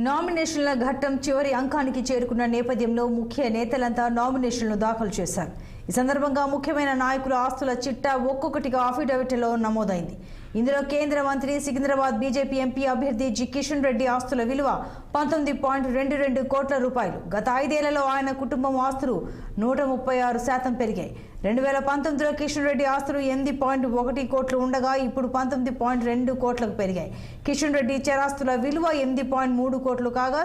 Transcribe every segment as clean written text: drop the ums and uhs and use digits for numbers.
నామినేషన్ల ఘట్టం చివరి అంకానికి చేరుకున్న నేపథ్యంలో ముఖ్య నేతలంతా నామినేషన్లు దాఖలు చేశారు. ఈ సందర్భంగా ముఖ్యమైన నాయకుల ఆస్తుల చిట్టా ఒక్కొక్కటిగా అఫిడవిట్లో నమోదైంది. ఇందులో కేంద్ర మంత్రి సికింద్రాబాద్ బీజేపీ ఎంపీ అభ్యర్థి జి కిషన్ రెడ్డి ఆస్తుల విలువ 19.22 కోట్ల రూపాయలు. గత 5 ఏళ్లలో ఆయన కుటుంబం ఆస్తులు 136% పెరిగాయి. 2019లో కిషన్ రెడ్డి ఆస్తులు 8.1 కోట్లు ఉండగా ఇప్పుడు 19.2 కోట్లకు పెరిగాయి. కిషన్ రెడ్డి చరాస్తుల విలువ 8.3 కోట్లు కాగా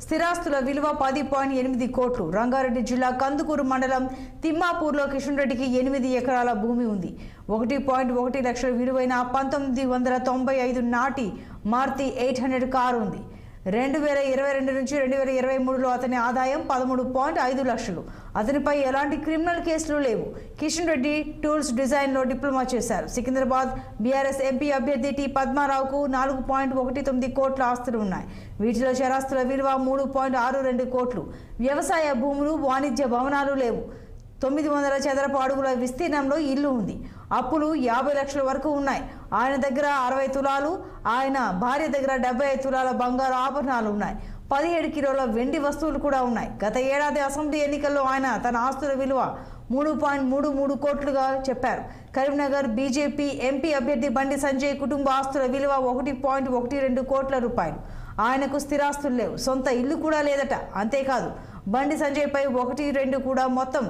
స్థిరాస్తుల విలువ 10.8 కోట్లు. రంగారెడ్డి జిల్లా కందుకూరు మండలం తిమ్మాపూర్లో కిషన్ రెడ్డికి 8 ఎకరాల భూమి ఉంది. 1.1 లక్షల విలువైన 1995 నాటి మారుతి 800 కారు ఉంది. 2022 నుంచి 2023లో అతని ఆదాయం 13.5 లక్షలు. అతనిపై ఎలాంటి క్రిమినల్ కేసులు లేవు. కిషన్ రెడ్డి టూల్స్ డిజైన్లో డిప్లొమా చేశారు. సికింద్రాబాద్ బీఆర్ఎస్ ఎంపీ అభ్యర్థి టి పద్మారావుకు 4.19 కోట్ల ఆస్తులు ఉన్నాయి. వీటిలో చరాస్తుల విలువ 3.62 కోట్లు. వ్యవసాయ భూములు, వాణిజ్య భవనాలు లేవు. 900 చదరపు అడుగుల విస్తీర్ణంలో ఇల్లు ఉంది. అప్పులు 50 లక్షల వరకు ఉన్నాయి. ఆయన దగ్గర 60 తులాలు, ఆయన భార్య దగ్గర 75 తులాల బంగారు ఆభరణాలు ఉన్నాయి. 17 కిలోల వెండి వస్తువులు కూడా ఉన్నాయి. గత ఏడాది అసెంబ్లీ ఎన్నికల్లో ఆయన తన ఆస్తుల విలువ 3.33 కోట్లుగా చెప్పారు. కరీంనగర్ బీజేపీ ఎంపీ అభ్యర్థి బండి సంజయ్ కుటుంబ ఆస్తుల విలువ 1.12 కోట్ల రూపాయలు. ఆయనకు స్థిరాస్తులు లేవు, సొంత ఇల్లు కూడా లేదట. అంతేకాదు బండి సంజయ్పై 1, 2 కూడా మొత్తం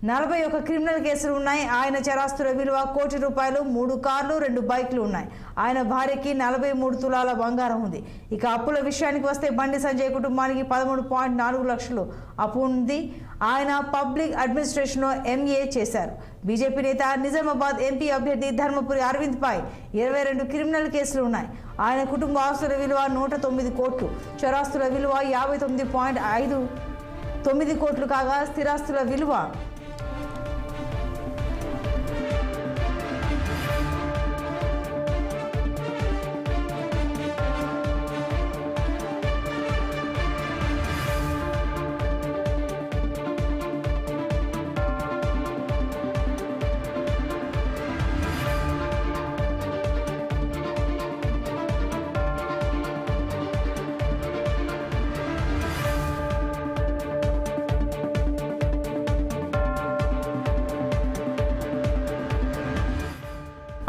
41 క్రిమినల్ కేసులు ఉన్నాయి. ఆయన చరాస్తుల విలువ 1 కోటి రూపాయలు. 3 కార్లు, 2 బైక్లు ఉన్నాయి. ఆయన భార్యకి 43 తులాల బంగారం ఉంది. ఇక అప్పుల విషయానికి వస్తే బండి సంజయ్ కుటుంబానికి 13.4 లక్షలు అప్పు ఉంది. ఆయన పబ్లిక్ అడ్మినిస్ట్రేషన్లో ఎంఏ చేశారు. బీజేపీ నేత నిజామాబాద్ ఎంపీ అభ్యర్థి ధర్మపురి అరవింద్ పై 22 క్రిమినల్ కేసులు ఉన్నాయి. ఆయన కుటుంబ ఆస్తుల విలువ 109 కోట్లు. చరాస్తుల విలువ 59.59 కోట్లు కాగా స్థిరాస్తుల విలువ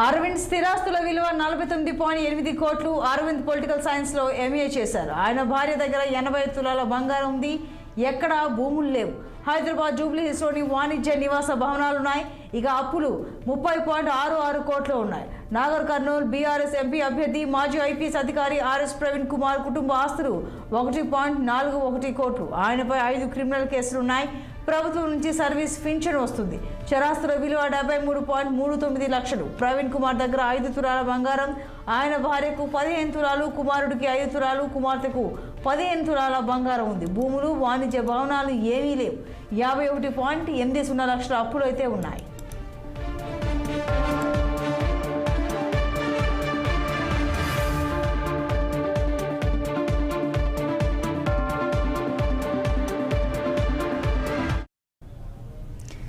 'అరవింద్ స్థిరాస్తుల విలువ 49.8 కోట్లు. అరవింద్ పొలిటికల్ సైన్స్లో ఎంఏ చేశారు. ఆయన భార్య దగ్గర 80 తులాల బంగారం ఉంది. ఎక్కడా భూములు లేవు. హైదరాబాద్ జూబ్లీ హిల్స్లోని వాణిజ్య నివాస భవనాలున్నాయి. ఇక అప్పులు 30.66 కోట్లు ఉన్నాయి. నాగర్ కర్నూలు బీఆర్ఎస్ ఎంపీ అభ్యర్థి మాజీ ఐపీఎస్ అధికారి ఆర్ఎస్ ప్రవీణ్ కుమార్ కుటుంబ ఆస్తులు 1.41 కోట్లు. ఆయనపై 5 క్రిమినల్ కేసులు ఉన్నాయి. ప్రభుత్వం నుంచి సర్వీస్ పింఛన్ వస్తుంది. చరాస్తుల విలువ 73.39 లక్షలు. ప్రవీణ్ కుమార్ దగ్గర 5 తులాల బంగారం. ఆయన భార్యకు 15 తులాలు, కుమారుడికి 5 తులాలు, కుమార్తెకు 15 తులాల బంగారం ఉంది. భూములు, వాణిజ్య భవనాలు ఏమీ లేవు. 51.80 లక్షల అప్పులు అయితే ఉన్నాయి.